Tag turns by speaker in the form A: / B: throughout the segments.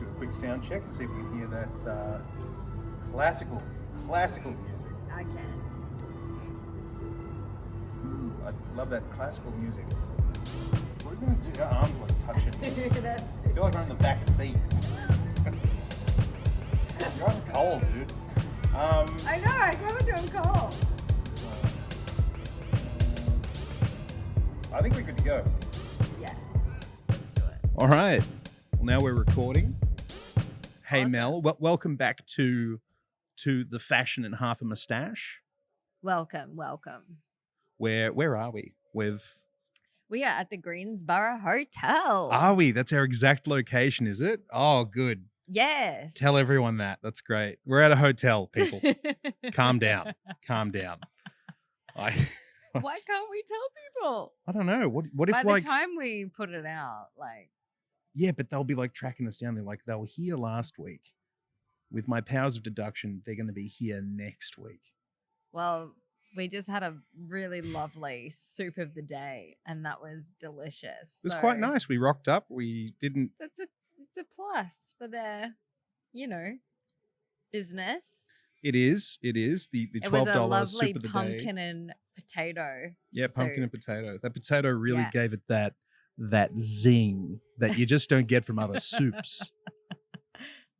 A: do a quick sound check and see if we can hear that classical music.
B: I can.
A: I love that classical music. What are we going to do? Our arms are like touching. I feel like we're in the back seat. You're on cold, dude.
B: I know, I told you I'm cold.
A: I think we're good to go.
B: Yeah, let's do it.
A: All right. Well, now we're recording. Hey,
B: Awesome.
A: Mel. Welcome back to the Fashion and Half a Mustache.
B: Welcome.
A: Where are we?
B: We are at the Greensboro Hotel.
A: Are we? That's our exact location, is it? Oh, good.
B: Yes.
A: Tell everyone that. That's great. We're at a hotel, people. Calm down. Why
B: can't we tell people?
A: I don't know. What if
B: By
A: like
B: the time we put it out, like...
A: Yeah, but they'll be like tracking us down. They're like, they were here last week. With my powers of deduction, they're going to be here next week.
B: Well, we just had a really lovely soup of the day, and that was delicious.
A: It was quite nice. We rocked up. We didn't...
B: It's a plus for their, business.
A: It is. The $12
B: It was a lovely
A: soup of the
B: pumpkin
A: day.
B: and potato.
A: Yeah,
B: soup.
A: pumpkin and potato. That potato really gave it that zing that you just don't get from other soups.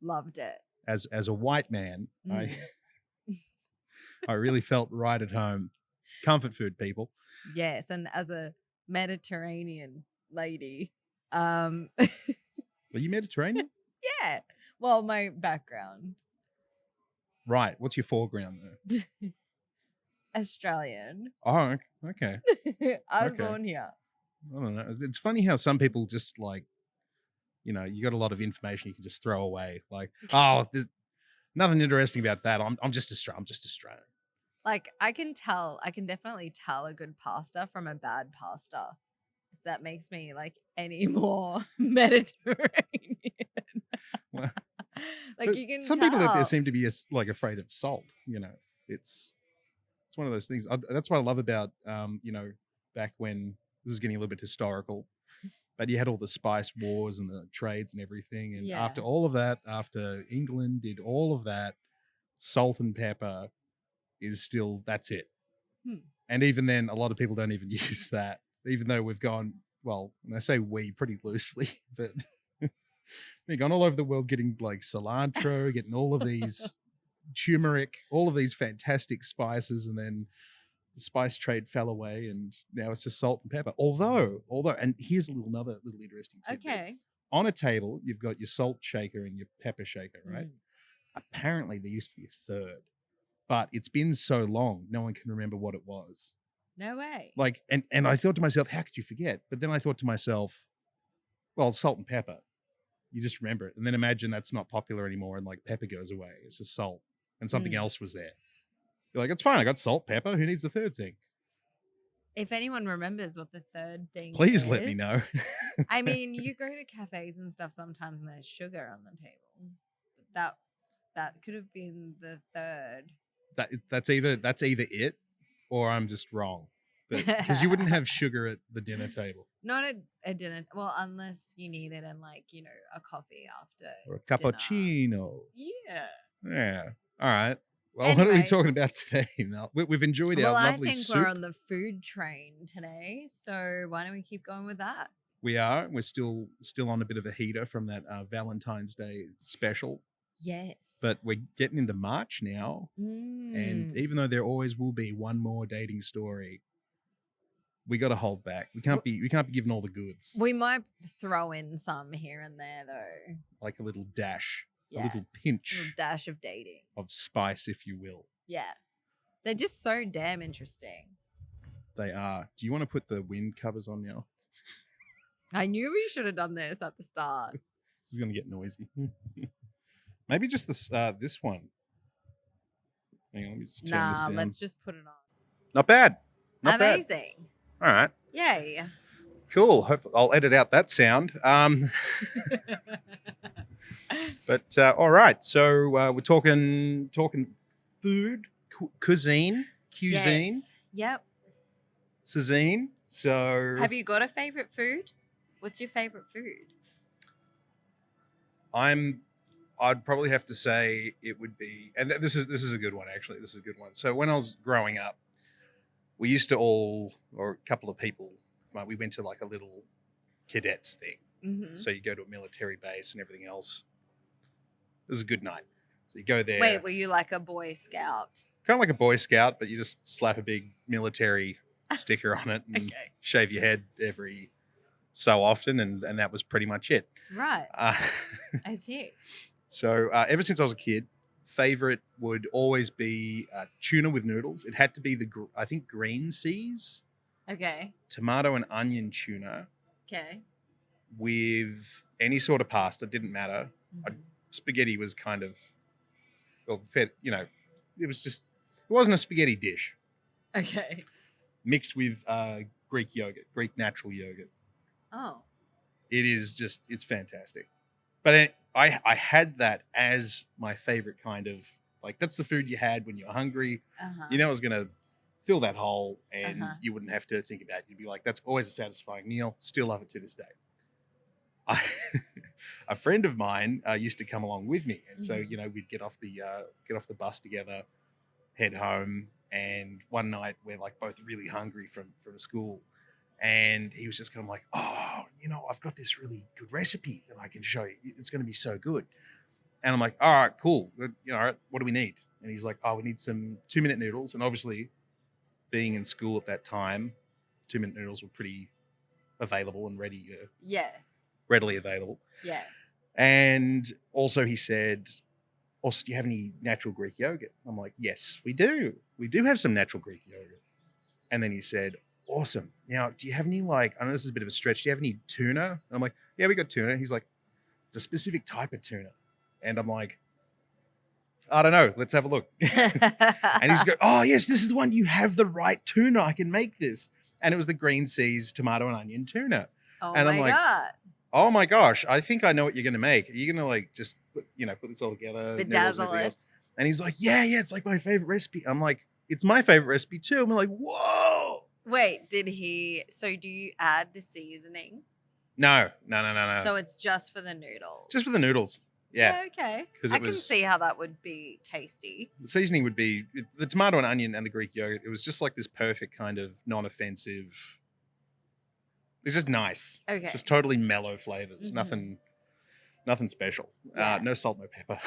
B: Loved it.
A: As a white man, I really felt right at home. Comfort food, people.
B: Yes, and as a Mediterranean lady,
A: Are you Mediterranean?
B: yeah. Well, my background.
A: Right. What's your foreground though?
B: Australian.
A: Oh, okay.
B: I was
A: Okay.
B: born here.
A: I don't know. It's funny how some people just like, you got a lot of information you can just throw away. Like, oh, there's nothing interesting about that. I'm just Australian.
B: Like, I can definitely tell a good pasta from a bad pasta. If that makes me like any more Mediterranean.
A: Well,
B: like you can
A: some
B: tell.
A: people out there seem to be like afraid of salt. It's one of those things. That's what I love about back when this is getting a little bit historical, but you had all the spice wars and the trades and everything. And after all of that, after England did all of that, salt and pepper is still, that's it. And even then, a lot of people don't even use that, even though we've gone, well, and I say we pretty loosely, but they've gone all over the world getting like cilantro, getting all of these turmeric, all of these fantastic spices, and then the spice trade fell away, and now it's just salt and pepper. Although, and here's another little interesting tidbit.
B: Okay.
A: On a table, you've got your salt shaker and your pepper shaker, right? Apparently, there used to be a third, but it's been so long, no one can remember what it was.
B: No way.
A: Like, and I thought to myself, how could you forget? But then I thought to myself, well, salt and pepper. You just remember it. And then imagine that's not popular anymore and like pepper goes away. It's just salt and something else was there. You're like, it's fine. I got salt, pepper. Who needs the third thing?
B: If anyone remembers what the third thing
A: Please
B: is,
A: let me know.
B: I mean, you go to cafes and stuff sometimes and there's sugar on the table. That could have been the third.
A: That's either it or I'm just wrong. Because you wouldn't have sugar at the dinner table.
B: Not a dinner. Well, unless you need it in like, a coffee after.
A: Or a
B: dinner.
A: cappuccino.
B: Yeah.
A: Yeah. All right. Well,
B: Anyway.
A: what are we talking about today, Mel? We've enjoyed our lovely soup.
B: Well, I think we're on the food train today. So why don't we keep going with that?
A: We are. We're still on a bit of a heater from that Valentine's Day special.
B: Yes.
A: But we're getting into March now. And even though there always will be one more dating story, we got to hold back. We can't be giving all the goods.
B: We might throw in some here and there, though.
A: Like a little dash,
B: Yeah.
A: a little pinch.
B: A little dash of dating.
A: Of spice, if you will.
B: Yeah. They're just so damn interesting.
A: They are. Do you want to put the wind covers on now?
B: I knew we should have done this at the start.
A: This is going to get noisy. Maybe just this one. Hang on, let me just turn this down.
B: Let's just put it on.
A: Not bad. Not
B: Amazing.
A: bad. All right.
B: Yay.
A: Cool. Hope I'll edit out that sound. But all right. So we're talking food, cuisine.
B: Yes. Yep.
A: Cuisine. So
B: have you got a favorite food? What's your favorite food?
A: I'd probably have to say it would be, and this is a good one actually. This is a good one. So when I was growing up, we used to or a couple of people, like, we went to like a little cadets thing.
B: Mm-hmm.
A: So you go to a military base and everything else. It was a good night. So you go there.
B: Wait, were you like a Boy Scout?
A: Kind of like a Boy Scout, but you just slap a big military sticker on it and
B: Okay.
A: shave your head every so often, and that was pretty much it.
B: Right. I see.
A: So ever since I was a kid, favorite would always be tuna with noodles. It had to be I think green seas,
B: Okay.
A: tomato and onion tuna
B: Okay.
A: with any sort of pasta. Didn't matter.
B: Mhm.
A: Spaghetti was kind of, well, fed, it wasn't a spaghetti dish.
B: Okay.
A: Mixed with Greek yogurt, Greek natural yogurt.
B: Oh.
A: It's fantastic. But I had that as my favorite kind of, like, that's the food you had when you were hungry.
B: Uh-huh.
A: You know it was going to fill that hole and
B: Uh-huh.
A: you wouldn't have to think about it. You'd be like, that's always a satisfying meal. Still love it to this day. A friend of mine used to come along with me. And so, we'd get off the bus together, head home. And one night we're like both really hungry from school. And he was just kind of like, oh, I've got this really good recipe that I can show you. It's going to be so good. And I'm like, all right, cool. All right, what do we need? And he's like, oh, we need some 2-minute noodles. And obviously, being in school at that time, 2-minute noodles were pretty available and
B: Yes.
A: readily available.
B: Yes.
A: And also he said, also, do you have any natural Greek yogurt? I'm like, yes, we do. We do have some natural Greek yogurt. And then he said, awesome. Now, do you have any, like, I know this is a bit of a stretch. Do you have any tuna? And I'm like, yeah, we got tuna. He's like, it's a specific type of tuna. And I'm like, I don't know. Let's have a look. And he's going, oh, yes, this is the one. You have the right tuna. I can make this. And it was the green seas tomato and onion tuna.
B: Oh,
A: and
B: my
A: I'm like,
B: God.
A: Oh my gosh, I think I know what you're going to make. Are you going to, like, just, put this all together?
B: Bedazzle it.
A: And he's like, yeah, it's like my favorite recipe. I'm like, it's my favorite recipe too. I'm like, whoa.
B: Wait, so do you add the seasoning?
A: No.
B: So it's just for the noodles?
A: Just for the noodles. Yeah.
B: Okay.
A: 'Cause
B: I can see how that would be tasty.
A: The seasoning would be the tomato and onion and the Greek yogurt. It was just like this perfect kind of non-offensive. It's just nice.
B: Okay.
A: It's just totally mellow flavors.
B: Mhm.
A: Nothing special.
B: Yeah.
A: No salt, no pepper.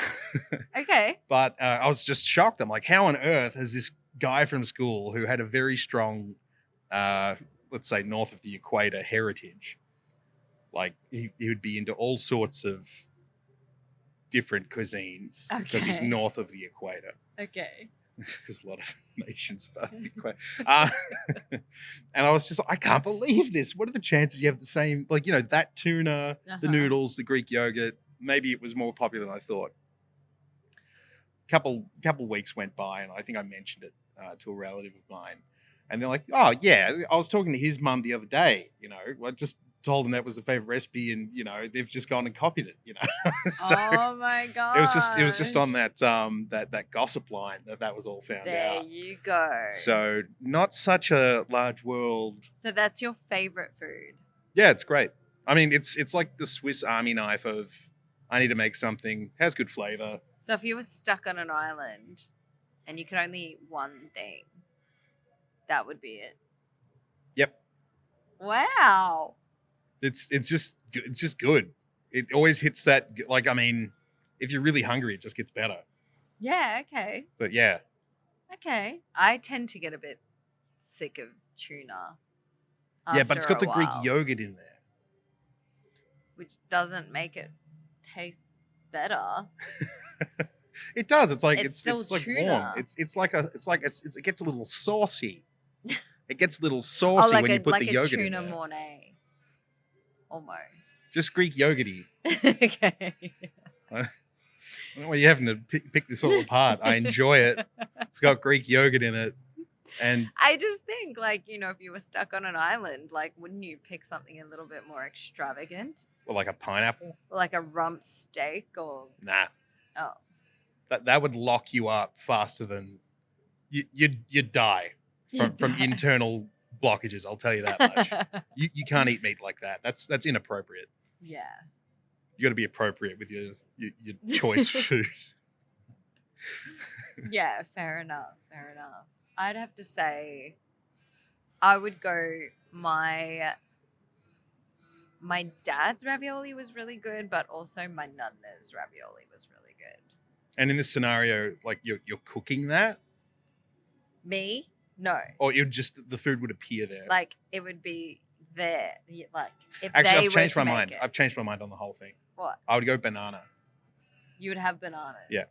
B: Okay.
A: But I was just shocked. I'm like, how on earth has this guy from school who had a very strong, let's say, north of the equator heritage, like he would be into all sorts of different cuisines because he's
B: Okay.
A: north of the equator.
B: Okay.
A: There's a lot of nations above the equator. And I was just like, I can't believe this. What are the chances you have the same, like, that tuna, the
B: Uh-huh.
A: noodles, the Greek yogurt? Maybe it was more popular than I thought. Couple weeks went by, and I think I mentioned it to a relative of mine, and they're like, "Oh yeah, I was talking to his mum the other day. I just told them that was the favorite recipe, and they've just gone and copied it. So
B: Oh my God.
A: it was just on that that gossip line that was all found
B: There
A: out.
B: you go.
A: So not such a large world.
B: So that's your favorite food?
A: Yeah, it's great. I mean, it's like the Swiss Army knife of, I need to make something, has good flavor.
B: So if you were stuck on an island and you could only eat one thing, that would be it?
A: Yep.
B: Wow.
A: It's just good. It always hits that, like, I mean, if you're really hungry, it just gets better.
B: Yeah, okay.
A: But yeah.
B: Okay. I tend to get a bit sick of tuna.
A: Yeah, but it's got the Greek
B: while,
A: yogurt in there.
B: which doesn't make it taste better.
A: It does. It's like
B: It's
A: it's
B: still
A: like
B: tuna.
A: warm. It gets a little saucy. It gets a little saucy
B: like
A: when you put
B: like
A: the
B: a
A: yogurt in
B: tuna
A: there.
B: Mornay. Almost.
A: Just Greek yogurty.
B: Okay.
A: I don't know why you're having to pick this all apart. I enjoy it. It's got Greek yogurt in it. And
B: I just think, like, if you were stuck on an island, like, wouldn't you pick something a little bit more extravagant?
A: well, like a pineapple?
B: Like a rump steak or...
A: Nah.
B: Oh.
A: That would lock you up faster than you'd die from
B: die.
A: internal blockages. I'll tell you that much. You can't eat meat like that. That's inappropriate.
B: Yeah.
A: You got to be appropriate with your choice food.
B: Yeah, fair enough. Fair enough. I'd have to say I would go my dad's ravioli was really good, but also my nunna's ravioli was really good.
A: And in this scenario, like you're cooking that,
B: Me? No.
A: or you just the food would appear there.
B: Like it would be there. Like if
A: Actually,
B: they
A: I've changed
B: were
A: my
B: to
A: mind.
B: make it.
A: I've changed my mind on the whole thing.
B: What?
A: I would go banana.
B: You would have bananas.
A: Yeah.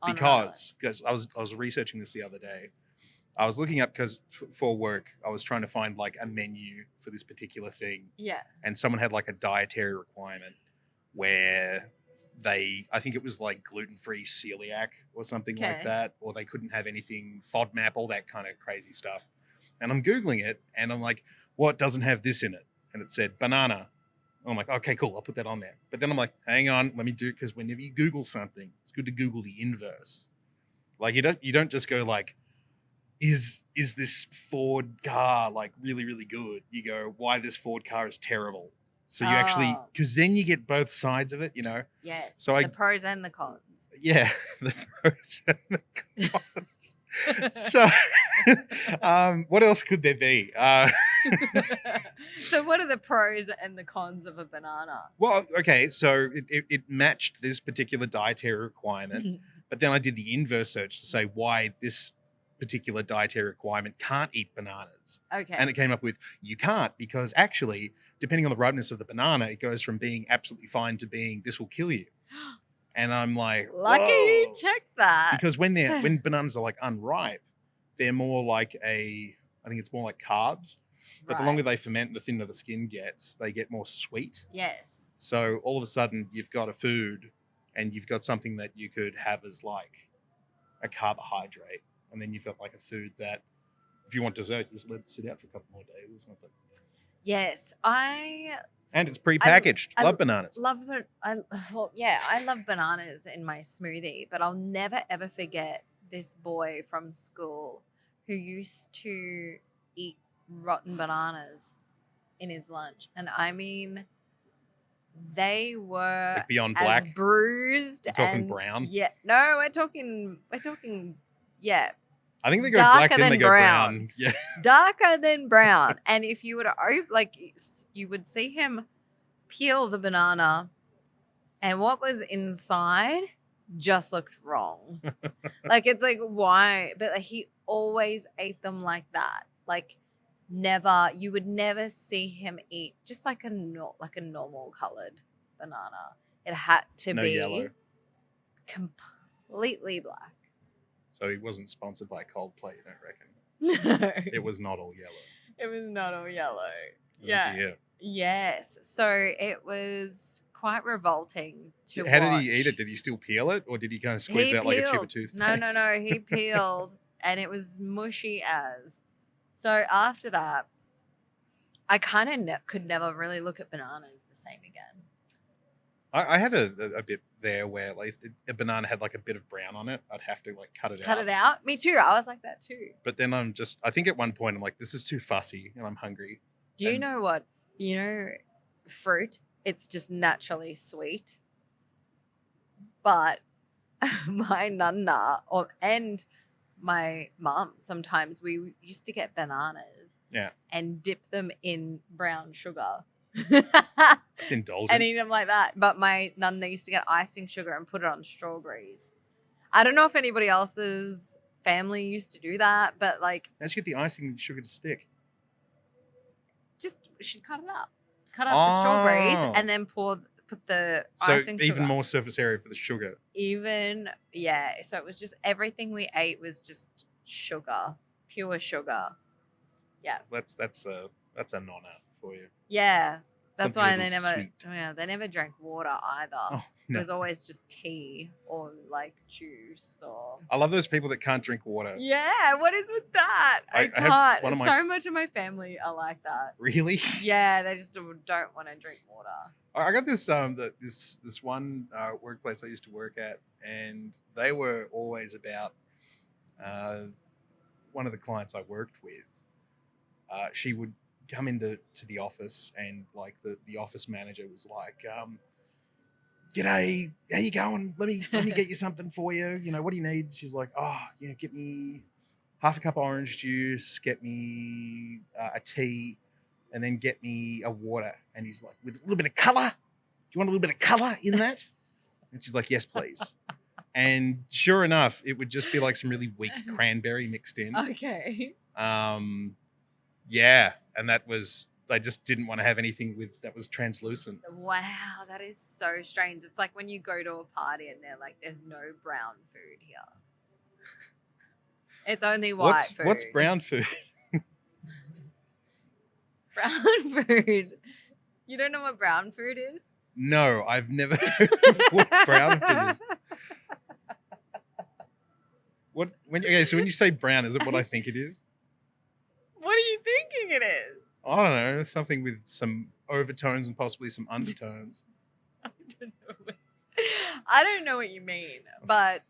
B: On an
A: Because I was researching this the other day. I was looking up because for work I was trying to find like a menu for this particular thing.
B: Yeah.
A: And someone had like a dietary requirement where I think it was like gluten-free celiac or something like
B: Okay.
A: that, or they couldn't have anything FODMAP, all that kind of crazy stuff. And I'm Googling it and I'm like, what doesn't have this in it? And it said banana. I'm like, okay, cool, I'll put that on there. But then I'm like, hang on, let me do it, because whenever you Google something, it's good to Google the inverse. Like you don't just go like, is this Ford car like really, really good? You go, why this Ford car is terrible. So you actually,
B: Oh.
A: because then you get both sides of it, you know?
B: Yes.
A: So
B: the pros and the cons.
A: Yeah, the pros and the cons. So, what else could there be?
B: So what are the pros and the cons of a banana?
A: Well, okay, so it matched this particular dietary requirement, but then I did the inverse search to say why this particular dietary requirement can't eat bananas.
B: Okay.
A: And it came up with, you can't, because actually, depending on the ripeness of the banana, it goes from being absolutely fine to being, this will kill you. And I'm like,
B: lucky you
A: whoa.
B: checked that.
A: Because when bananas are like unripe, they're more like I think it's more like carbs. But the longer they ferment, the thinner the skin gets, they get more sweet.
B: Yes.
A: So all of a sudden you've got a food and you've got something that you could have as like a carbohydrate. And then you've got like a food that if you want dessert, just let it sit out for a couple more days or something.
B: Yes.
A: And it's prepackaged. Love bananas.
B: I love bananas in my smoothie, but I'll never ever forget this boy from school who used to eat rotten bananas in his lunch. And I mean, they were
A: Like beyond
B: as
A: black?
B: bruised.
A: You're talking
B: and
A: brown?
B: Yeah. No, we're talking yeah.
A: I think they go
B: darker
A: black, then
B: than
A: they go brown. Yeah.
B: Darker than brown. And if you were to you would see him peel the banana, and what was inside just looked wrong. Like it's like, why? But like, he always ate them like that. Like you would never see him eat just like a normal colored banana. It had to
A: No
B: be
A: yellow.
B: completely black.
A: So he wasn't sponsored by Coldplay, you don't reckon?
B: No.
A: It was not all yellow.
B: It was not all yellow.
A: Oh,
B: Yeah.
A: dear.
B: Yes. So it was quite revolting to
A: How
B: watch.
A: did he eat it? Did he still peel it, or did he kind of squeeze it out like a tube of toothpaste?
B: No. He peeled, and it was mushy as. So after that, I kind of could never really look at bananas the same again.
A: I had a bit there where like a banana had like a bit of brown on it. I'd have to like cut it out.
B: Cut it out? Me too. I was like that too.
A: But then I think at one point I'm like, this is too fussy and I'm hungry.
B: Do you know what? You know, fruit, it's just naturally sweet. But my nonna and my mum, sometimes we used to get bananas.
A: Yeah.
B: And dip them in brown sugar.
A: It's indulgent.
B: And eat them like that. But my nonna used to get icing sugar and put it on strawberries. I don't know if anybody else's family used to do that, but like.
A: How'd you get the icing sugar to stick?
B: She'd cut it up. Cut up the strawberries and then put the icing sugar.
A: So even more surface area for the sugar.
B: So it was just everything we ate was just sugar, pure sugar. Yeah.
A: That's a nonna for you.
B: Yeah. That's
A: Something
B: why
A: a
B: they
A: little
B: never
A: sweet.
B: they never drank water either.
A: Oh, no.
B: It was always just tea or like juice or.
A: I love those people that can't drink water.
B: Yeah, what is with that? I can't. So much of my family are like that.
A: Really?
B: Yeah, they just don't want to drink water.
A: I got this this one workplace I used to work at, and they were always about one of the clients I worked with. She would come into the office, and like the office manager was like, g'day, how you going? Let me get you something for you. You know, what do you need? She's like, oh, yeah, get me half a cup of orange juice, get me a tea, and then get me a water. And he's like, with a little bit of color. Do you want a little bit of color in that? And she's like, yes, please. And sure enough, it would just be like some really weak cranberry mixed in.
B: Okay.
A: Yeah, and that was, I just didn't want to have anything with that was translucent.
B: Wow, that is so strange. It's like when you go to a party and they're like, there's no brown food here. It's only white food.
A: What's brown food?
B: Brown food. You don't know what brown food is?
A: No, I've never heard of what brown food is. So when you say brown, is it what I think it is?
B: What are you thinking it is?
A: I don't know, something with some overtones and possibly some undertones.
B: I don't know what you mean, but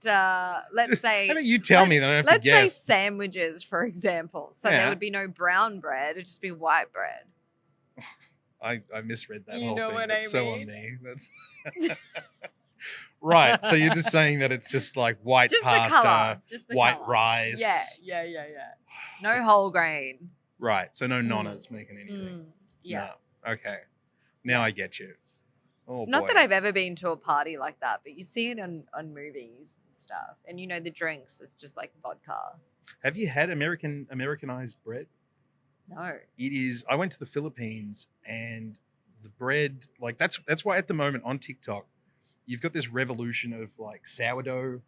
B: let's say...
A: How about you tell me, then I don't have to guess.
B: Let's say sandwiches, for example. So there would be no brown bread, it'd just be white bread.
A: I misread that
B: you
A: whole
B: know
A: thing.
B: What
A: That's
B: I
A: so
B: mean?
A: on me. That's right. So you're just saying that it's just like white
B: just
A: pasta,
B: the color. Just the
A: white
B: color.
A: rice.
B: Yeah. No whole grain.
A: Right. So no nonnas making anything.
B: Yeah.
A: No. Okay. Now I get you. Oh,
B: Not
A: boy.
B: that I've ever been to a party like that, but you see it on movies and stuff. And you know the drinks, it's just like vodka.
A: Have you had Americanized bread?
B: No.
A: It is. I went to the Philippines and the bread, like that's why at the moment on TikTok, you've got this revolution of like sourdough,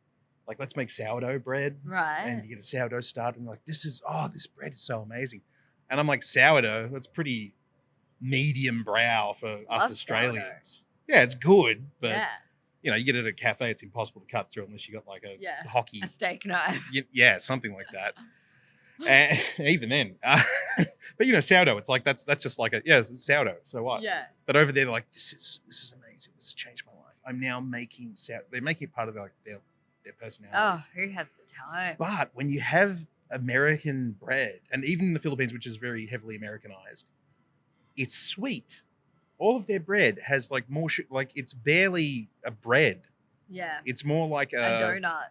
A: like let's make sourdough bread.
B: Right.
A: And you get a sourdough starter and like, this bread is so amazing. And I'm like, sourdough, that's pretty medium brow for us Australians. Sourdough. Yeah, it's good, but you know, you get it at a cafe, it's impossible to cut through unless you got like a hockey.
B: A steak knife.
A: Yeah, something like that. And even then, but you know, sourdough, it's like that's just like it's sourdough. So what?
B: Yeah.
A: But over there, they're like, this is amazing. This has changed my life. I'm now making sourdough. They're making it part of their personalities.
B: Oh, who has the time?
A: But when you have American bread, and even in the Philippines, which is very heavily Americanized, it's sweet. All of their bread has like more like it's barely a bread.
B: Yeah.
A: It's more like a
B: donut.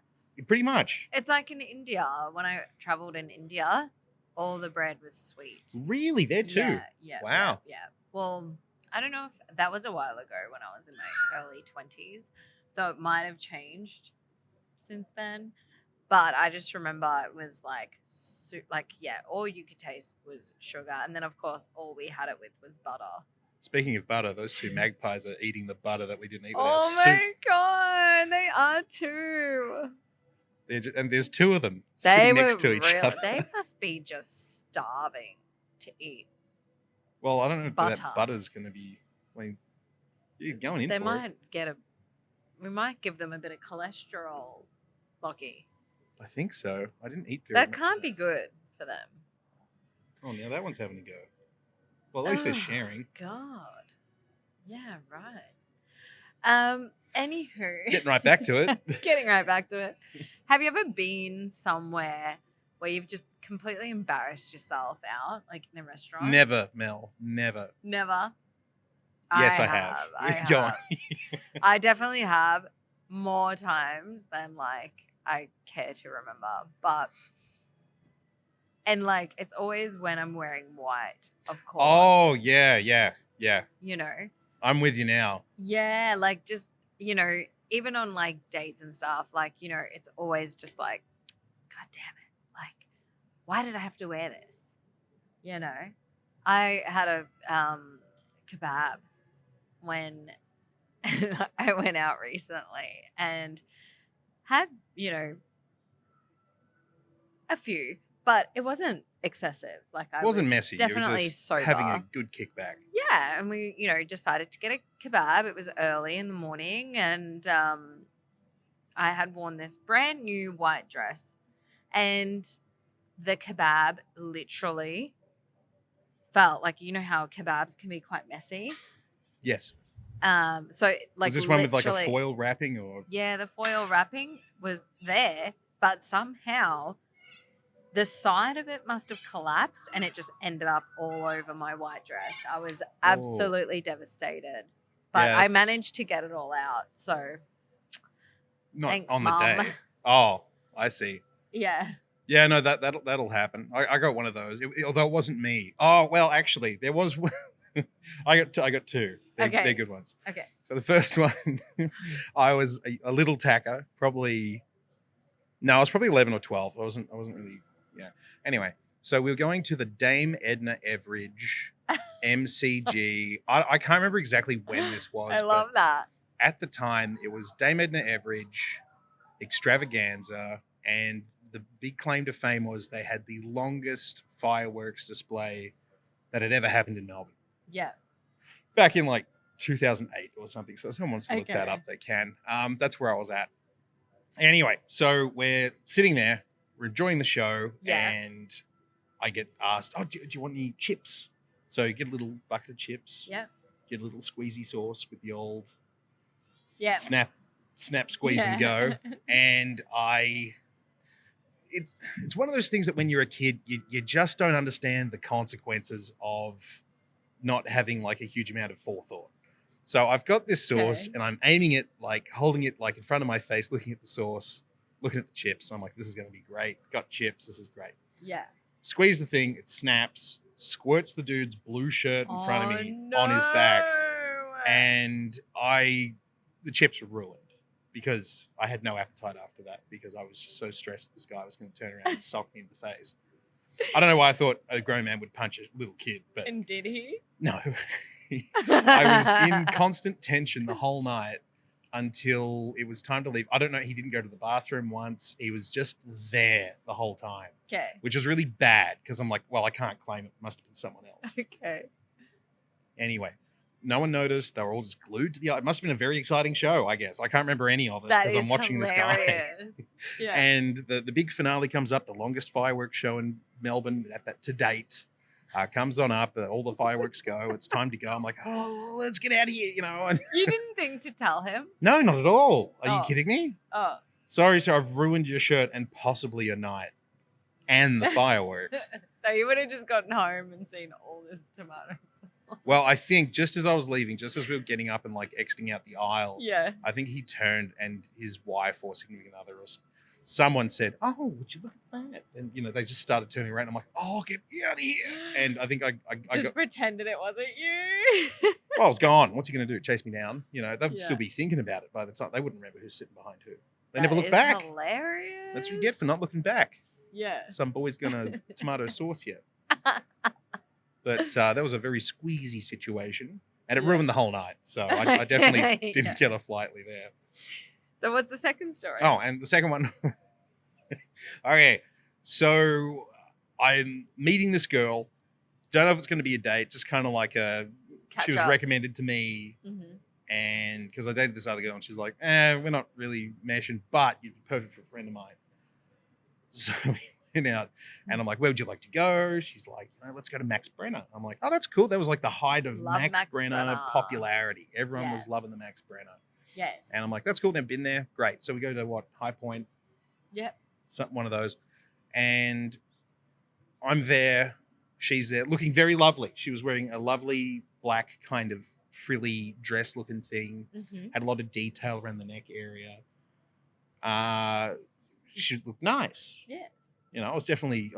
A: Pretty much.
B: It's like in India. When I traveled in India, all the bread was sweet.
A: Really? There too?
B: Yeah.
A: Wow.
B: Yeah. Well, I don't know if that was a while ago when I was in my early 20s. So it might have changed since then. But I just remember it was like all you could taste was sugar. And then, of course, all we had it with was butter.
A: Speaking of butter, those two magpies are eating the butter that we didn't eat with
B: our
A: soup.
B: Oh my God, they are too.
A: And there's two of them sitting next to each other.
B: They must be just starving to eat.
A: Well, I don't know if that butter's going to be... I mean, you're going in for it.
B: They might we might give them a bit of cholesterol, Lockie.
A: I think so. I didn't eat very
B: That
A: much
B: can't be good for them.
A: Oh, now that one's having a go. Well, at least they're sharing.
B: God. Yeah, right. Anywho.
A: Getting right back to it.
B: Getting right back to it. Have you ever been somewhere where you've just completely embarrassed yourself out, like in a restaurant?
A: Never, Mel. Never.
B: Never?
A: Yes, I have.
B: I
A: Go on.
B: I definitely have, more times than like I care to remember. And like it's always when I'm wearing white, of course.
A: Oh, yeah.
B: You know.
A: I'm with you now.
B: Yeah, like just, you know, even on like dates and stuff, like, you know, it's always just like, God damn it. Like, why did I have to wear this? You know, I had a kebab when I went out recently and had, you know, a few, but it wasn't excessive. Like I wasn't
A: messy.
B: Definitely
A: you were just
B: sober.
A: having a good kickback.
B: Yeah, and we, you know, decided to get a kebab. It was early in the morning, and I had worn this brand new white dress, and the kebab literally felt like, you know how kebabs can be quite messy.
A: Yes.
B: So like
A: was this one with like a foil wrapping or?
B: Yeah, the foil wrapping was there, but somehow the side of it must have collapsed and it just ended up all over my white dress. I was absolutely devastated. But
A: Yeah,
B: I
A: it's
B: managed to get it all out. So
A: not
B: thanks,
A: on the
B: Mum.
A: day. Oh, I see.
B: Yeah.
A: Yeah, no, that'll happen. I got one of those, although it wasn't me. Oh well, actually, there was. I got two. They're
B: Okay.
A: good ones.
B: Okay.
A: So the first one, I was a little tacker, probably. No, I was probably 11 or 12. I wasn't really. Yeah. Anyway, so we were going to the Dame Edna Everage MCG. I can't remember exactly when this was,
B: I love
A: but
B: that.
A: at the time it was Dame Edna Everage extravaganza, and the big claim to fame was they had the longest fireworks display that had ever happened in Melbourne
B: Yeah.
A: back in like 2008 or something. So if someone wants to look that
B: Okay.
A: up, they can. That's where I was at. Anyway, so we're sitting there, we're enjoying the show,
B: Yeah.
A: and I get asked, "Oh, do you want any chips?" So you get a little bucket of chips,
B: Yeah.
A: get a little squeezy sauce with the old
B: Yeah.
A: snap, squeeze, and go. And it's one of those things that when you're a kid, you just don't understand the consequences of not having like a huge amount of forethought. So I've got this sauce
B: Okay.
A: and I'm aiming it, like holding it like in front of my face, looking at the sauce, looking at the chips. I'm like, this is going to be great. Got chips. This is great.
B: Yeah.
A: Squeeze the thing. It snaps, squirts the dude's blue shirt in front of me
B: no.
A: on his back. And the chips were ruined because I had no appetite after that because I was just so stressed this guy was going to turn around and sock me in the face. I don't know why I thought a grown man would punch a little kid, but
B: And did he?
A: no. I was in constant tension the whole night until it was time to leave. I don't know. He didn't go to the bathroom once. He was just there the whole time,
B: Okay.
A: which was really bad because I'm like, well, I can't claim it. It must have been someone else.
B: Okay.
A: Anyway, no one noticed. They were all just glued to the. It must have been a very exciting show, I guess. I can't remember any of it
B: That
A: because
B: is
A: I'm watching this guy.
B: hilarious. Yeah.
A: And the big finale comes up, the longest fireworks show in Melbourne at that to date. Comes on up, all the fireworks go. It's time to go. I'm like, oh, let's get out of here, you know. And
B: You didn't think to tell him?
A: no, not at all. Are you
B: Oh.
A: kidding me?
B: Oh.
A: Sorry, sir, I've ruined your shirt and possibly your night and the fireworks.
B: So you would have just gotten home and seen all this tomato sauce.
A: Well, I think just as I was leaving, just as we were getting up and like exiting out the aisle,
B: Yeah.
A: I think he turned and his wife or significant other or someone said, "Oh, would you look at that?" And you know, they just started turning around. I'm like, "Oh, get me out of here!" And I think I
B: Just
A: got.
B: pretended it wasn't you.
A: Well, I was gone. What's he going to do? Chase me down? You know, they'd
B: Yeah.
A: still be thinking about it by the time. They wouldn't remember who's sitting behind who. They
B: That
A: never look
B: is
A: back.
B: Hilarious.
A: That's what you get for not looking back.
B: Yeah.
A: Some boy's gonna tomato sauce you. But that was a very squeezy situation, and it
B: Yeah.
A: ruined the whole night. So I definitely didn't
B: Yeah.
A: get off lightly there.
B: So what's the second story?
A: Oh, and the second one. Okay, so I'm meeting this girl. Don't know if it's going to be a date. Just kind of like
B: Catch
A: she was
B: up.
A: recommended to me,
B: Mhm.
A: and because I dated this other girl, and she's like, we're not really meshing, but you'd be perfect for a friend of mine. So we went out, and I'm like, where would you like to go? She's like, let's go to Max Brenner. I'm like, oh, that's cool. That was like the height of
B: Love
A: Max
B: Max
A: Brenner
B: Brenner.
A: popularity. Everyone was
B: Yes.
A: loving the Max Brenner.
B: Yes.
A: And I'm like, that's cool. Never been there. Great. So we go to what? High Point,
B: Yep.
A: one of those. And I'm there. She's there looking very lovely. She was wearing a lovely black kind of frilly dress looking thing.
B: Mm-hmm.
A: Had a lot of detail around the neck area. She looked nice.
B: Yeah.
A: You know, I was definitely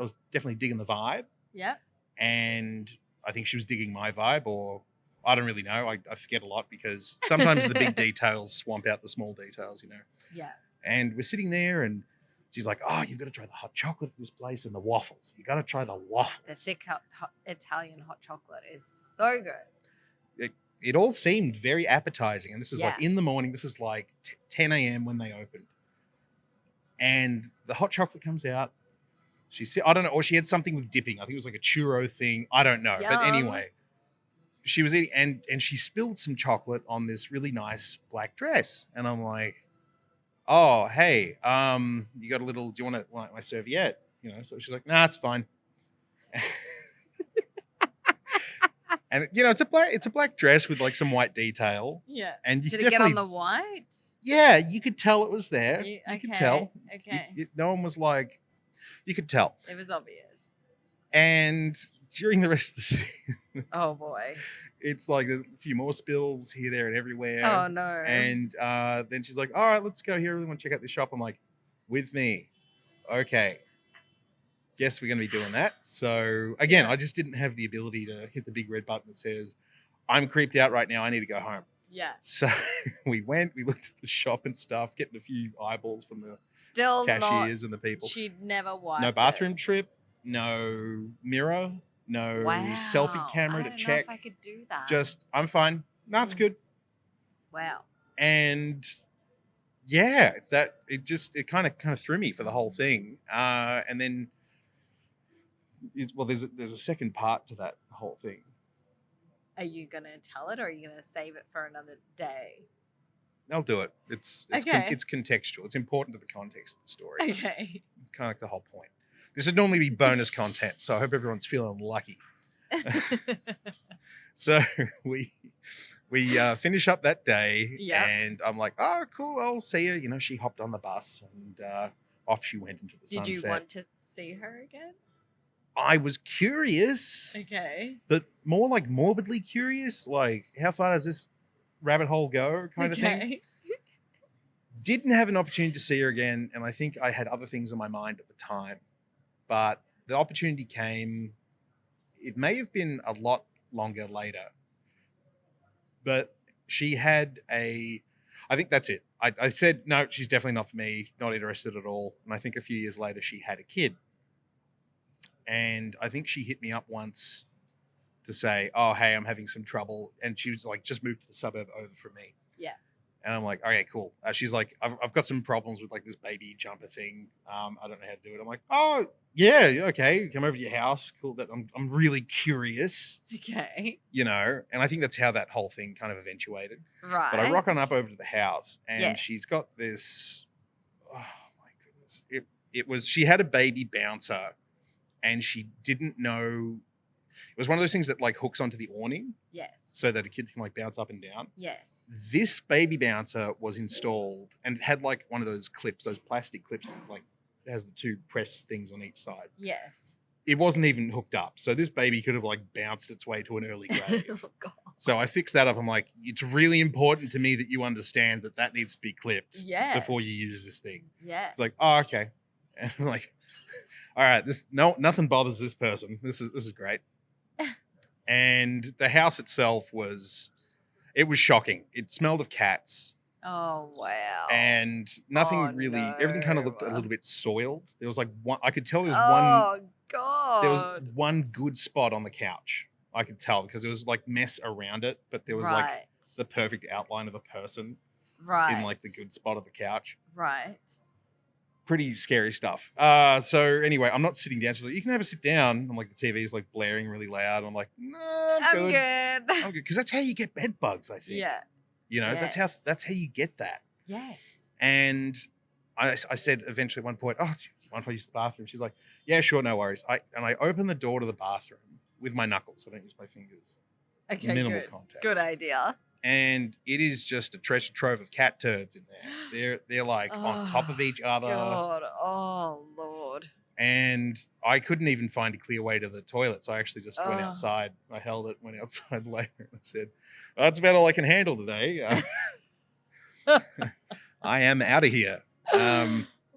A: digging the vibe.
B: Yep.
A: And I think she was digging my vibe, or I don't really know. I forget a lot because sometimes the big details swamp out the small details, you know.
B: Yeah.
A: And we're sitting there and she's like, oh, you've got to try the hot chocolate at this place and the waffles. You got to try the waffles.
B: The thick Italian hot chocolate is so good.
A: It all seemed very appetizing. And this is like
B: Yeah.
A: in the morning. This is like 10 a.m. when they opened. And the hot chocolate comes out. She said, I don't know, or she had something with dipping. I think it was like a churro thing. I don't know. But
B: Yum.
A: anyway, she was eating and she spilled some chocolate on this really nice black dress. And I'm like, oh, hey, you got a little, do you want my serviette? You know, so she's like, nah, it's fine. And you know, it's a black dress with like some white detail.
B: Yeah.
A: And you
B: Did
A: could
B: it get on
A: definitely,
B: the white?
A: yeah, you could tell it was there.
B: You
A: could tell.
B: Okay.
A: No one was like, you could tell.
B: It was obvious.
A: And during the rest of the thing,
B: Oh boy.
A: It's like there's a few more spills here, there, and everywhere.
B: Oh no.
A: And then she's like, all right, let's go here. I really want to check out this shop. I'm like, with me. Okay. Guess we're going to be doing that. So again,
B: Yeah.
A: I just didn't have the ability to hit the big red button that says, I'm creeped out right now. I need to go home.
B: Yeah.
A: So we looked at the shop and stuff, getting a few eyeballs from the
B: Still
A: cashiers and the people.
B: She'd never wiped
A: No
B: it.
A: bathroom trip, no mirror, no selfie camera to
B: I don't
A: check.
B: know if I could do that.
A: Just, I'm fine. No, it's good.
B: Wow.
A: And yeah, that it kind of threw me for the whole thing. And then, there's a second part to that whole thing.
B: Are you gonna tell it, or are you gonna save it for another day?
A: I'll do it. It's
B: Okay.
A: it's contextual. It's important to the context of the story.
B: Okay.
A: It's kind of like the whole point. This would normally be bonus content, so I hope everyone's feeling lucky. So we finish up that day,
B: Yep.
A: and I'm like, oh, cool, I'll see her. You know, she hopped on the bus, and off she went into the sunset.
B: Did you want to see her again?
A: I was curious,
B: Okay.
A: but more like morbidly curious. Like, how far does this rabbit hole go, kind of thing. Didn't have an opportunity to see her again, and I think I had other things in my mind at the time. But the opportunity came. It may have been a lot longer later, but she had I think that's it. I said, no, she's definitely not for me, not interested at all. And I think a few years later, she had a kid. And I think she hit me up once to say, oh, hey, I'm having some trouble. And she was like, just moved to the suburb over from me.
B: Yeah.
A: And I'm like, okay, cool. She's like, I've got some problems with like this baby jumper thing. I don't know how to do it. I'm like, oh, yeah, okay. Come over to your house. Cool. That I'm really curious.
B: Okay.
A: You know, and I think that's how that whole thing kind of eventuated.
B: Right.
A: But I rock on up over to the house, and
B: Yes.
A: she's got this. Oh my goodness! She had a baby bouncer, and she didn't know. It was one of those things that like hooks onto the awning.
B: Yes.
A: So that a kid can like bounce up and down.
B: Yes.
A: This baby bouncer was installed, and it had like one of those clips, those plastic clips that like has the two press things on each side.
B: Yes.
A: It wasn't even hooked up. So this baby could have like bounced its way to an early grave.
B: Oh, God.
A: So I fixed that up. I'm like, it's really important to me that you understand that needs to be clipped before you use this thing.
B: Yeah.
A: It's like, oh, okay. And I'm like, all right, nothing bothers this person. This is great. And the house itself was shocking. It smelled of cats.
B: Oh, wow.
A: And nothing really, everything kind of looked a little bit soiled. There was like one, I could tell there was one.
B: Oh, God.
A: There was one good spot on the couch. I could tell because there was like mess around it, but there was like the perfect outline of a person in like the good spot of the couch.
B: Right.
A: Pretty scary stuff. So anyway, I'm not sitting down. She's like, you can have a sit down. I'm like, the TV is like blaring really loud. I'm like, no, I'm good. I'm good. Because that's how you get bed bugs, I think.
B: Yeah.
A: You know, that's how you get that.
B: Yes.
A: And I said eventually at one point, oh, do you mind if I use the bathroom? She's like, yeah, sure, no worries. I open the door to the bathroom with my knuckles. I don't use my fingers.
B: Okay,
A: minimal
B: good.
A: contact.
B: Good idea.
A: And it is just a treasure trove of cat turds in there. They're like on top of each other.
B: God. Oh, Lord.
A: And I couldn't even find a clear way to the toilet. So I actually just went outside. I held it, went outside later, and I said, well, that's about all I can handle today. I am out of here.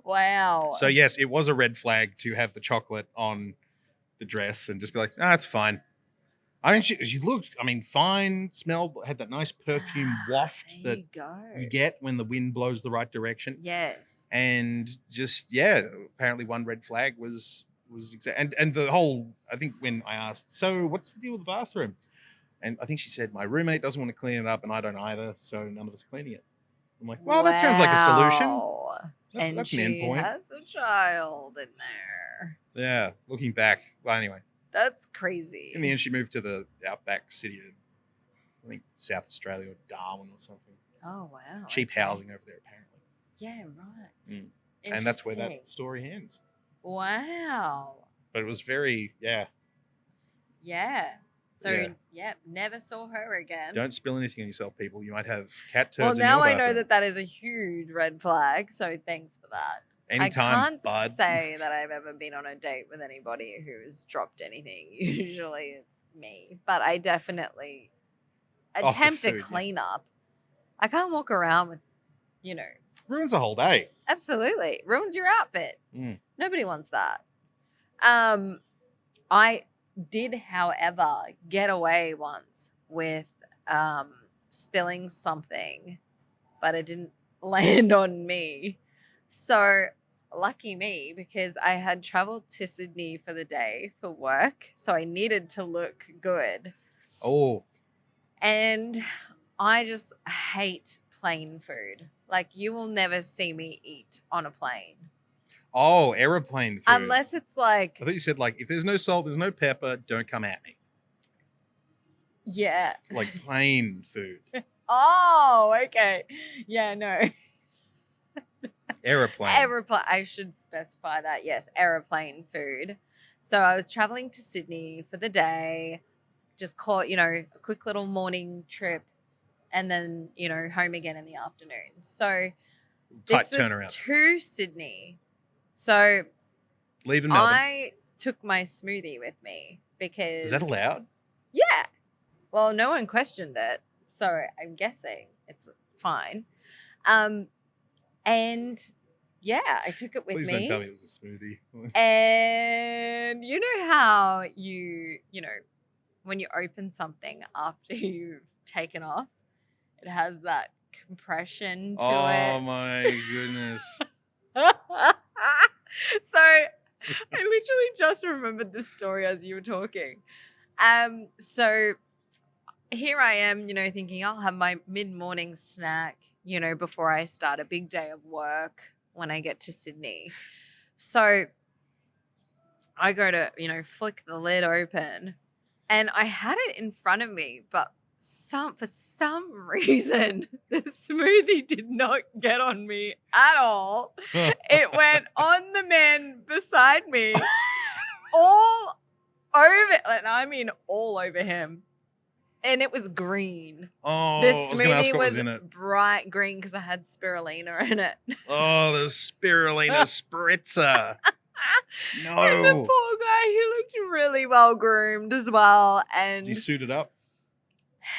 B: Wow.
A: So yes, it was a red flag to have the chocolate on the dress and just be like, it's fine. I mean, she looked, fine, smelled, had that nice perfume waft that you get when the wind blows the right direction.
B: Yes.
A: And just, apparently one red flag was and the whole, I think when I asked, so what's the deal with the bathroom? And I think she said, my roommate doesn't want to clean it up and I don't either, so none of us are cleaning it. I'm like, well, that sounds like a solution. That's an end point.
B: Has a child in there.
A: Yeah, looking back. Well, anyway.
B: That's crazy.
A: In the end, she moved to the outback city of, I think, South Australia or Darwin or something.
B: Oh, wow.
A: Cheap housing over there, apparently.
B: Yeah, right.
A: And that's where that story ends.
B: Wow.
A: But it was very,
B: Yeah. So, never saw her again.
A: Don't spill anything on yourself, people. You might have cat turds in your
B: bathroom. Well, now I know that is a huge red flag, so thanks for that.
A: Anytime,
B: I can't say that I've ever been on a date with anybody who's dropped anything. Usually it's me. But I definitely attempt at
A: food, yeah.
B: cleanup. I can't walk around with,
A: Ruins a whole day.
B: absolutely ruins your outfit.
A: Mm.
B: Nobody wants that. I did, however, get away once with spilling something, but it didn't land on me. So lucky me, because I had traveled to Sydney for the day for work, so I needed to look good.
A: Oh,
B: And I just hate plain food. Like, you will never see me eat on a plane.
A: aeroplane food.
B: Unless it's like,
A: I thought you said, like, if there's no salt, there's no pepper, don't come at me.
B: yeah.
A: Like plain food.
B: Oh, okay. Yeah, no.
A: Aeroplane.
B: I should specify that. Yes, aeroplane food. So I was traveling to Sydney for the day, just caught, a quick little morning trip, and then, home again in the afternoon. So
A: Tight
B: this was
A: turnaround.
B: to Sydney. So
A: Leaving Melbourne.
B: I took my smoothie with me because...
A: Is that allowed?
B: Yeah. Well, no one questioned it, so I'm guessing it's fine. And yeah, I took it with
A: Please
B: me.
A: don't tell me it was a smoothie.
B: And you know how when you open something after you've taken off, it has that compression to it.
A: Oh my goodness.
B: So I literally just remembered this story as you were talking. So here I am, thinking I'll have my mid-morning snack, before I start a big day of work when I get to Sydney. So I go to, flick the lid open, and I had it in front of me, but for some reason, the smoothie did not get on me at all. It went on the man beside me, all over, and I mean all over him. And it was green.
A: Oh,
B: The
A: I was gonna ask
B: smoothie
A: what
B: was
A: was in it.
B: bright green because I had spirulina in it.
A: Oh, the spirulina spritzer. No.
B: And the poor guy, he looked really well groomed as well. And
A: Is he suited up?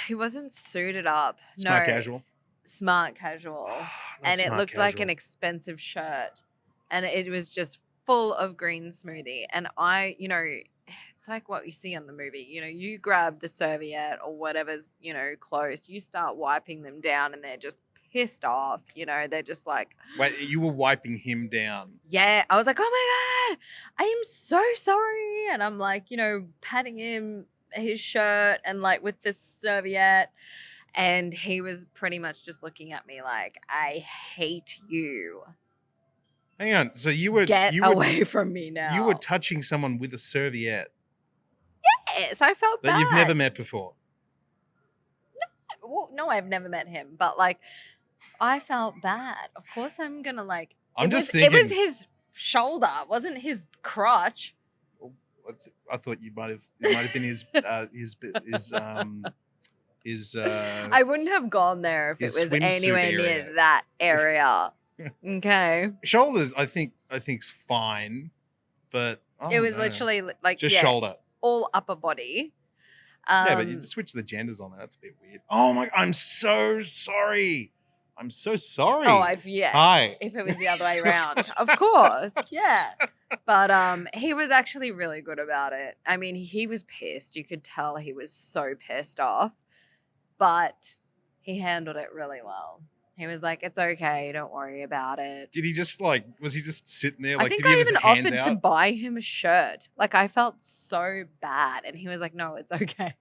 B: he wasn't suited up.
A: Smart
B: No.
A: casual?
B: Smart casual.
A: Not
B: And it
A: smart
B: looked like
A: casual.
B: an expensive shirt. And it was just full of green smoothie. And I, it's like what you see on the movie. You grab the serviette or whatever's, close. You start wiping them down and they're just pissed off. They're just like...
A: Wait, you were wiping him down?
B: Yeah. I was like, oh my God, I am so sorry. And I'm like, patting him, his shirt, and like with the serviette. And he was pretty much just looking at me like, I hate you.
A: Hang on. So you were
B: Get away from me now.
A: You were touching someone with a serviette
B: Yes, I felt bad.
A: that you've never met before.
B: Well, no, I've never met him, but like, I felt bad. Of course, I'm gonna like.
A: I'm
B: it
A: just
B: was, It was
A: thinking-
B: his shoulder, it wasn't his crotch.
A: I thought it might have been his
B: I wouldn't have gone there if it
A: his
B: was
A: swimsuit
B: anywhere
A: area.
B: near that area. Okay.
A: shoulders. I think's fine, but I
B: It
A: don't
B: was
A: know.
B: literally like
A: just shoulder.
B: all upper body.
A: Yeah, but you switch the genders on that. That's a bit weird. Oh my! I'm so sorry. I'm so sorry.
B: Oh,
A: Hi.
B: if it was the other way around, of course, yeah. But he was actually really good about it. I mean, he was pissed. You could tell he was so pissed off, but he handled it really well. He was like, "It's okay, don't worry about it."
A: Did he just was he just sitting there?
B: I
A: Like,
B: think
A: did he
B: I
A: have his
B: even
A: hands
B: offered
A: out?
B: to buy him a shirt. Like, I felt so bad, and he was like, "No, it's okay."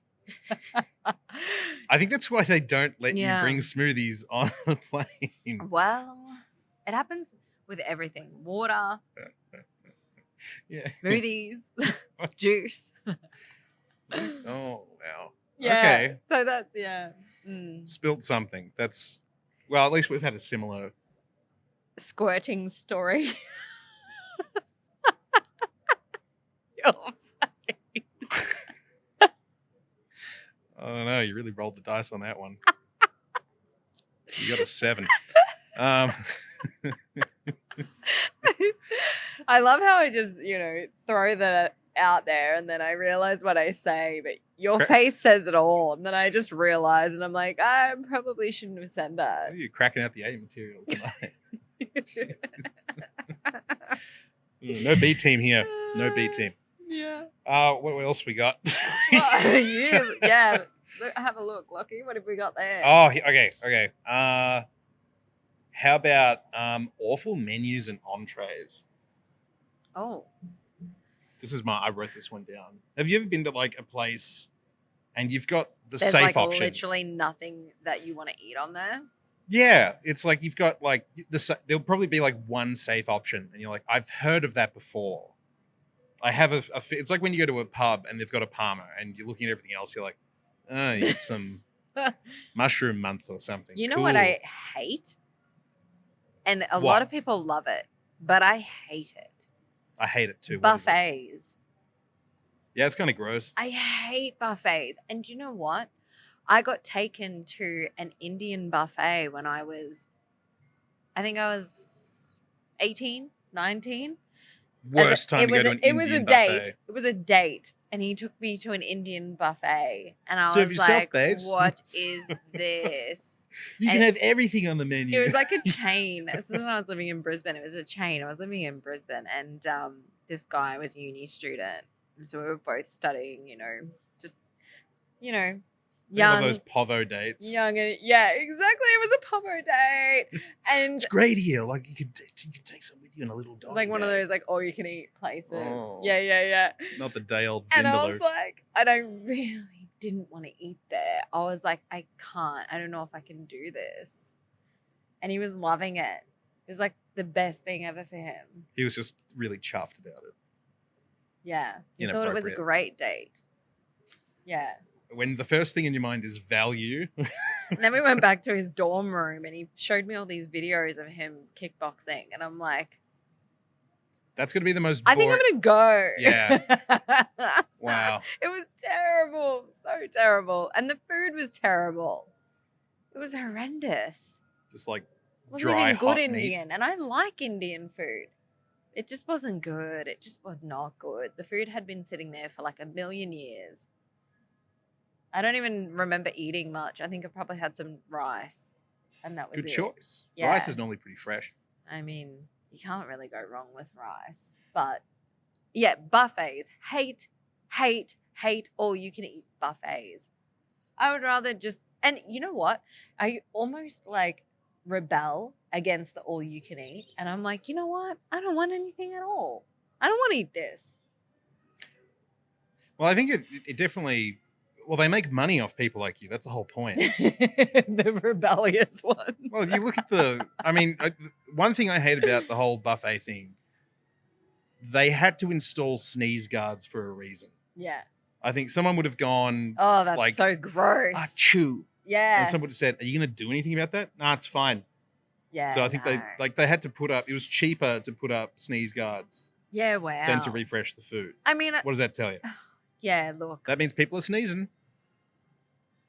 A: I think that's why they don't let you
B: Yeah.
A: bring smoothies on a plane.
B: Well, it happens with everything: water,
A: Yeah.
B: smoothies, juice.
A: Oh wow.
B: Yeah.
A: Okay.
B: So that's Mm.
A: Spilt something. That's well. At least we've had a similar.
B: Squirting story. Your face.
A: I don't know. You really rolled the dice on that one. You got a 7.
B: I love how I just, throw that out there and then I realize what I say, but Your face says it all. And then I just realized, and I'm like, I probably shouldn't have said that.
A: What are you cracking out the A material tonight? No B team here. No B team.
B: Yeah.
A: What else we got?
B: Yeah. Have a look, Lockie. What have we got there?
A: Oh, okay. How about awful menus and entrees?
B: Oh.
A: I wrote this one down. Have you ever been to like a place and you've got the
B: There's
A: safe
B: like
A: option?
B: literally nothing that you want to eat on there.
A: Yeah, it's like you've got like there'll probably be like one safe option, and you're like, I've heard of that before. I have it's like when you go to a pub and they've got a parma, and you're looking at everything else. You're like, oh, you get some mushroom month or something.
B: You know
A: cool.
B: what I hate? And a lot of people love it, but I hate it.
A: I hate it too.
B: Buffets.
A: Yeah, it's kind of gross.
B: I hate buffets. And you know what? I got taken to an Indian buffet when I think I was 18, 19.
A: Worst time to go to an Indian buffet.
B: It was a date. And he took me to an Indian buffet. And I
A: Serve
B: was
A: yourself,
B: like,
A: babes.
B: what is this?
A: You can have everything on the menu.
B: It was like a chain. This is when I was living in Brisbane. It was a chain. I was living in Brisbane. And this guy was a uni student. And so we were both studying, young.
A: One of those povo dates.
B: Young, yeah, exactly. It was a povo date. And
A: it's great here. Like you could take some with you in a little dog.
B: It's like one of those like all you can eat places.
A: Oh.
B: Yeah.
A: Not the day old
B: And I
A: vindaloo.
B: was like, and I really didn't want to eat there. I was like, I can't. I don't know if I can do this. And he was loving it. It was like the best thing ever for him.
A: He was just really chuffed about it.
B: Yeah. He thought it was a great date. Yeah.
A: When the first thing in your mind is value.
B: And then we went back to his dorm room and he showed me all these videos of him kickboxing. And I'm like,
A: that's going to be the most
B: I think I'm going to go.
A: Yeah. Wow.
B: It was terrible. So terrible. And the food was terrible. It was horrendous.
A: Just like
B: it wasn't
A: dry,
B: even good
A: hot
B: Indian.
A: meat.
B: And I like Indian food. It just wasn't good. It just was not good. The food had been sitting there for like a million years. I don't even remember eating much. I think I probably had some rice. And that was
A: good
B: it.
A: choice.
B: Yeah.
A: Rice is normally pretty fresh.
B: I mean, you can't really go wrong with rice. But yeah, buffets. Hate all you can eat buffets. I would rather just, and you know what? I almost like rebel against the all you can eat. And I'm like, you know what? I don't want anything at all. I don't want to eat this.
A: Well, I think it definitely, well, they make money off people like you. That's the whole point.
B: The rebellious ones.
A: Well, you look at one thing I hate about the whole buffet thing, they had to install sneeze guards for a reason.
B: Yeah.
A: I think someone would have gone,
B: oh, that's like, so gross.
A: Achoo.
B: Yeah.
A: And someone would have said, are you going to do anything about that? Nah, it's fine.
B: Yeah.
A: So I think they had to put up, it was cheaper to put up sneeze guards.
B: Yeah, wow.
A: Than to refresh the food.
B: I mean,
A: what does that tell you?
B: Yeah, look.
A: That means people are sneezing.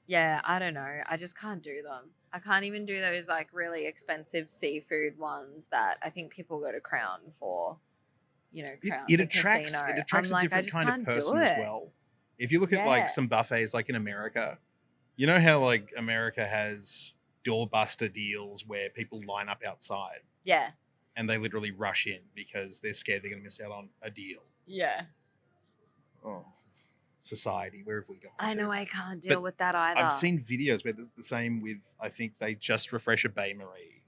B: Yeah, I don't know. I just can't do them. I can't even do those like really expensive seafood ones that I think people go to Crown for. You know, Crown.
A: It attracts a different kind of person as well. If you look at like some buffets like in America, you know how like America has doorbuster deals where people line up outside.
B: Yeah.
A: And they literally rush in because they're scared they're going to miss out on a deal.
B: Yeah.
A: Oh, society, where have we gone?
B: I know I can't deal with that either.
A: I've seen videos where the same with, I think they just refresh a Baie Marie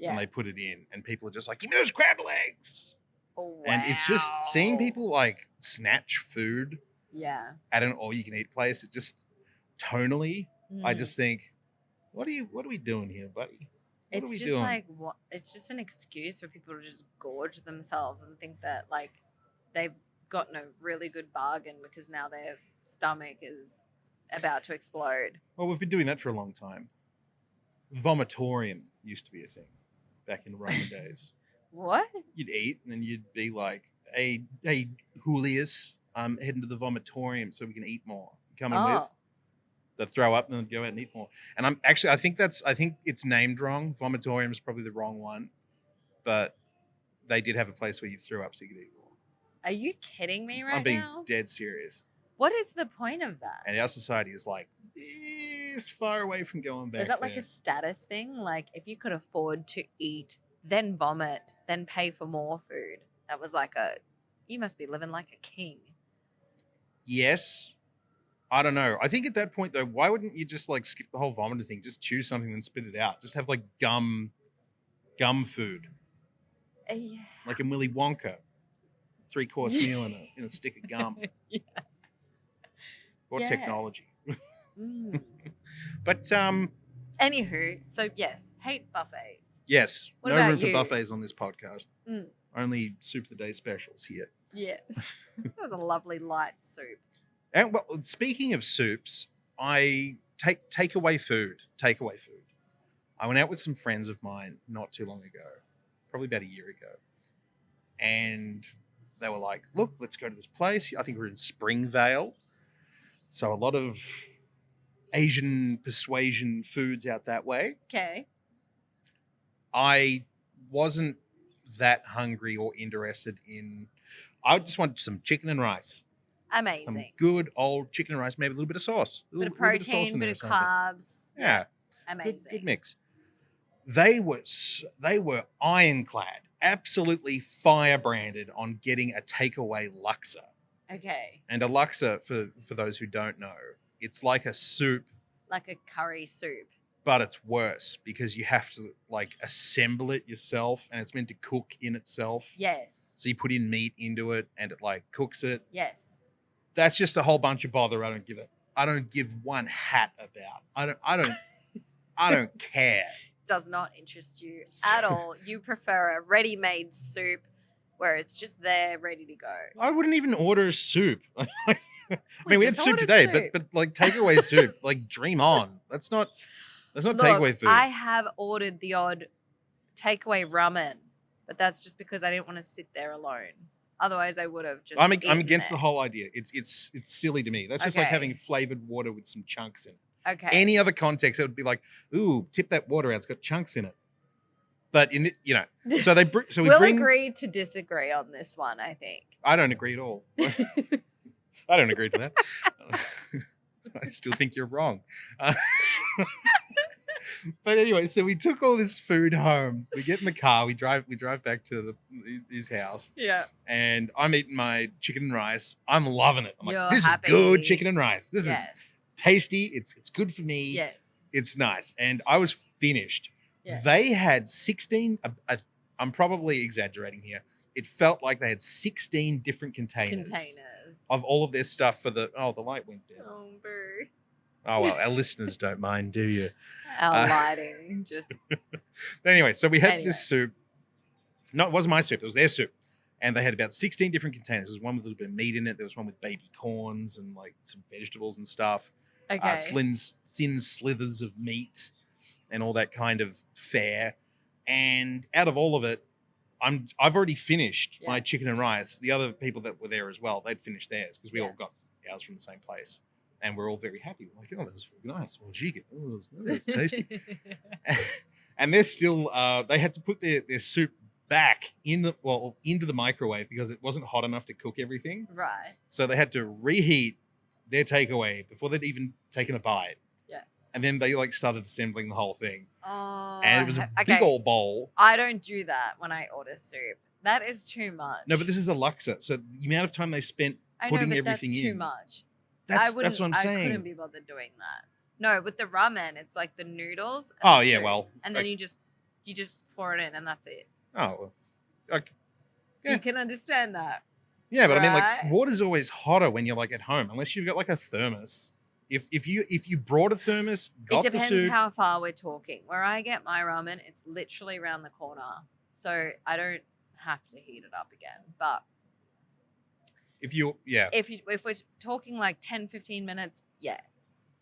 A: and they put it in and people are just like, give me those crab legs.
B: Oh, wow.
A: And it's just seeing people like snatch food at an all-you-can-eat place. It just tonally, I just think, what are we doing here, buddy?
B: It's just doing? Like what? It's just an excuse for people to just gorge themselves and think that like they've gotten a really good bargain because now their stomach is about to explode.
A: Well, we've been doing that for a long time. Vomitorium used to be a thing back in Roman days.
B: What?
A: You'd eat and then you'd be like, hey, Julius, I'm heading to the vomitorium so we can eat more. You coming with? They'd throw up and then go out and eat more. And I think it's named wrong. Vomitorium is probably the wrong one. But they did have a place where you threw up so you could eat more.
B: Are you kidding me right now?
A: I'm being dead serious.
B: What is the point of that?
A: And our society is like this far away from going back.
B: Is that like
A: there.
B: a status thing? Like if you could afford to eat, then vomit, then pay for more food, that was like you must be living like a king.
A: Yes. I don't know. I think at that point though, why wouldn't you just like skip the whole vomiting thing? Just choose something and spit it out. Just have like gum food.
B: Yeah.
A: Like in Willy Wonka. 3-course meal in a stick of gum.
B: Yeah.
A: Or
B: Yeah.
A: technology.
B: Mm.
A: But
B: Anywho, so yes, hate buffets.
A: yes,
B: What
A: no
B: about
A: room for
B: you?
A: buffets on this podcast.
B: Mm.
A: Only soup of the day specials here.
B: Yes. That was a lovely light soup.
A: And well, speaking of soups, I takeaway food. I went out with some friends of mine not too long ago, probably about a year ago, and they were like, "Look, let's go to this place." I think we're in Springvale, so a lot of Asian persuasion foods out that way.
B: Okay.
A: I wasn't that hungry or interested in. I just wanted some chicken and rice.
B: Amazing.
A: Some good old chicken and rice, maybe a little bit of sauce.
B: Bit of protein, bit of carbs.
A: Yeah.
B: Amazing.
A: Good mix. They were ironclad, absolutely firebranded on getting a takeaway laksa.
B: Okay.
A: And a laksa, for those who don't know, it's like a soup,
B: Like a curry soup.
A: but it's worse because you have to like assemble it yourself, and it's meant to cook in itself.
B: Yes.
A: So you put in meat into it, and it like cooks it.
B: Yes.
A: That's just a whole bunch of bother. I don't give one hat about. I don't care.
B: Does not interest you at all. You prefer a ready-made soup where it's just there, ready to go.
A: I wouldn't even order a soup. I mean, we had
B: just
A: soup
B: ordered
A: today,
B: soup.
A: but like takeaway soup, like dream on. That's not
B: Look,
A: takeaway food.
B: I have ordered the odd takeaway ramen, but that's just because I didn't want to sit there alone. Otherwise, I would have just.
A: I'm
B: eaten
A: against the
B: there.
A: whole idea. It's silly to me. That's just like
B: Okay.
A: having flavored water with some chunks in it.
B: Okay.
A: Any other context, it would be like, ooh, tip that water out. It's got chunks in it. But in the, so we
B: we'll
A: bring.
B: agree to disagree on this one, I think.
A: I don't agree at all. I don't agree to that. I still think you're wrong. But anyway, so we took all this food home. We get in the car. We drive back to his house.
B: Yeah.
A: And I'm eating my chicken and rice. I'm loving it. I'm
B: You're
A: like, this
B: happy.
A: is good chicken and rice. This
B: Yes.
A: is tasty. It's good for me.
B: Yes.
A: It's nice. And I was finished.
B: Yeah.
A: They had 16. I'm probably exaggerating here. It felt like they had 16 different containers of all of their stuff for the light went down.
B: Oh, boo.
A: Oh, well, our listeners don't mind, do you?
B: Our lighting just.
A: Anyway, so we had this soup. No, it wasn't my soup. It was their soup. And they had about 16 different containers. There was one with a little bit of meat in it. There was one with baby corns and like some vegetables and stuff.
B: Okay.
A: Thin slithers of meat and all that kind of fare. And out of all of it, I've already finished my chicken and rice. The other people that were there as well, they'd finished theirs because we all got ours from the same place. And we're all very happy. We're like, oh, that was really nice. What did you get? Oh, that was tasty. And they're still, they had to put their soup back into the microwave because it wasn't hot enough to cook everything.
B: Right.
A: So they had to reheat their takeaway before they'd even taken a bite.
B: Yeah.
A: And then they like started assembling the whole thing.
B: Oh.
A: And it was a big old bowl.
B: I don't do that when I order soup. That is too much.
A: No, but this is a laksa. So the amount of time they spent putting everything
B: that's
A: in.
B: too much.
A: That's what I'm saying.
B: I couldn't be bothered doing that. No, with the ramen, it's like the noodles. And
A: Oh
B: the
A: yeah,
B: soup,
A: well.
B: and then you just pour it in, and that's it.
A: Oh, well. Yeah.
B: You can understand that.
A: Yeah, but I mean, like,
B: Right?
A: water's always hotter when you're like at home, unless you've got like a thermos. If you brought a thermos, got
B: It
A: the
B: depends
A: soup.
B: how far we're talking. Where I get my ramen, it's literally around the corner, so I don't have to heat it up again. But if we're talking like 10, 15 minutes,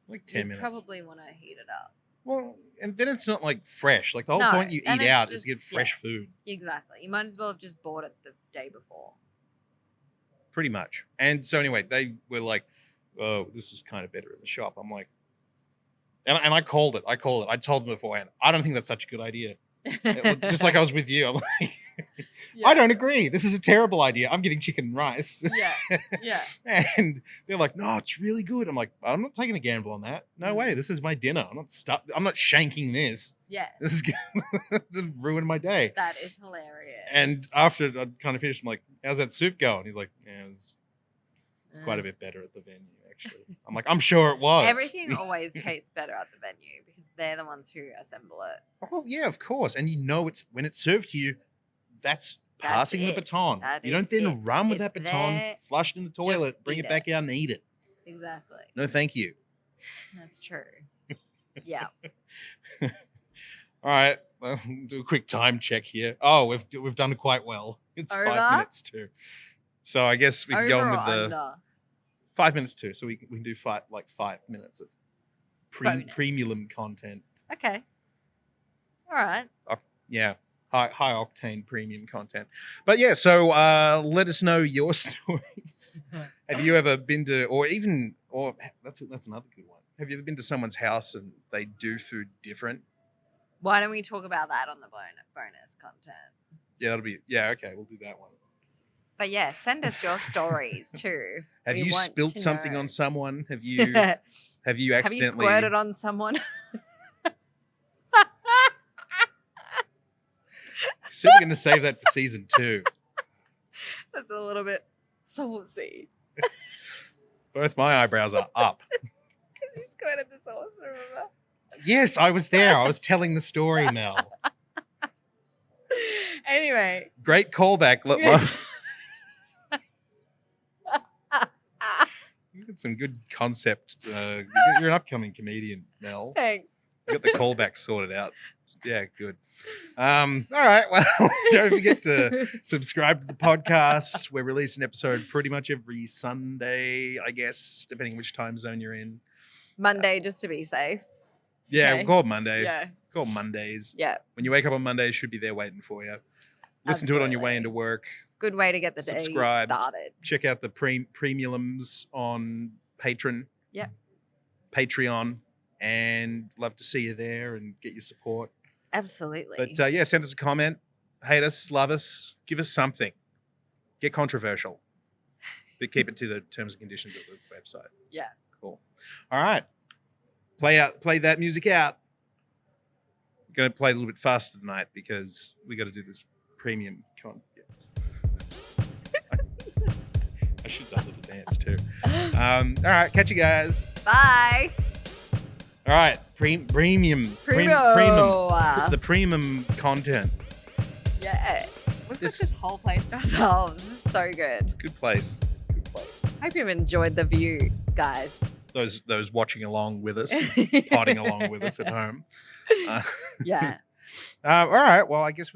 A: like 10
B: you
A: minutes.
B: probably want to heat it up.
A: Well, and then it's not like fresh. Like the whole
B: No,
A: point you
B: and
A: eat
B: it's
A: out is
B: just-
A: to get fresh food,
B: Exactly. You might as well have just bought it the day before.
A: pretty much. And so anyway, they were like, "Oh, this is kind of better in the shop." I'm like, and I called it. I told them beforehand. I don't think that's such a good idea. Just like I was with you, I'm like, I don't agree. This is a terrible idea. I'm getting chicken and rice.
B: Yeah.
A: And they're like, no, it's really good. I'm like, I'm not taking a gamble on that. No way. This is my dinner. I'm not shanking this.
B: Yes.
A: This is going to ruin my day.
B: That is hilarious.
A: And after I kind of finished, I'm like, how's that soup going? He's like, yeah, it's quite a bit better at the venue, actually. I'm like, I'm sure it was.
B: Everything always tastes better at the venue because they're the ones who assemble it.
A: Oh, yeah, of course. And it's when it's served to you, that's passing the baton. You don't then run with that baton, flush it in the toilet, bring it back out and eat it.
B: Exactly.
A: No, thank you.
B: That's true. Yeah.
A: All right, well, do a quick time check here. Oh, we've done quite well. It's
B: Over?
A: 5 minutes too. So I guess we can go on with the
B: under?
A: 5 minutes too. So we can do 5 minutes of
B: Bonus.
A: premium content.
B: Okay. All right.
A: Yeah, high octane premium content. But yeah, so let us know your stories. Have you ever been to, or that's another good one. Have you ever been to someone's house and they do food different?
B: Why don't we talk about that on the bonus content?
A: Yeah, okay, we'll do that one.
B: But yeah, send us your stories too.
A: Have you spilt something on someone? Have you accidentally...
B: Have you squirted on someone?
A: So we're going to save that for season 2.
B: That's a little bit saucy.
A: Both my eyebrows are up.
B: Because you squirted the sauce, remember?
A: Yes, I was there. I was telling the story, Mel.
B: Anyway.
A: Great callback. You got some good concept. You're an upcoming comedian, Mel.
B: Thanks.
A: You got the callback sorted out. Yeah, good. All right. Well, don't forget to subscribe to the podcast. We're releasing an episode pretty much every Sunday, I guess, depending which time zone you're in.
B: Monday, just to be safe.
A: Yeah, we'll call it Monday.
B: Yeah.
A: Call it Mondays.
B: Yeah.
A: When you wake up on Monday, it should be there waiting for you. Listen to it on your way into work.
B: Good way to get the day started.
A: Check out the premiums on Patreon.
B: Yeah.
A: Patreon. And love to see you there and get your support.
B: Absolutely.
A: But yeah, send us a comment. Hate us, love us, give us something. Get controversial. But keep it to the terms and conditions of the website.
B: Yeah.
A: Cool. All right. Play that music out. We're going to play a little bit faster tonight because we got to do this premium content. I should have done a little dance too. All right, catch you guys.
B: Bye.
A: All right, premium. The premium content.
B: Yeah. We've got this whole place to ourselves. This is so good.
A: It's a good place.
B: Hope you've enjoyed the view, guys.
A: Those watching along with us, potting along with us at home.
B: Yeah.
A: All right. Well, I guess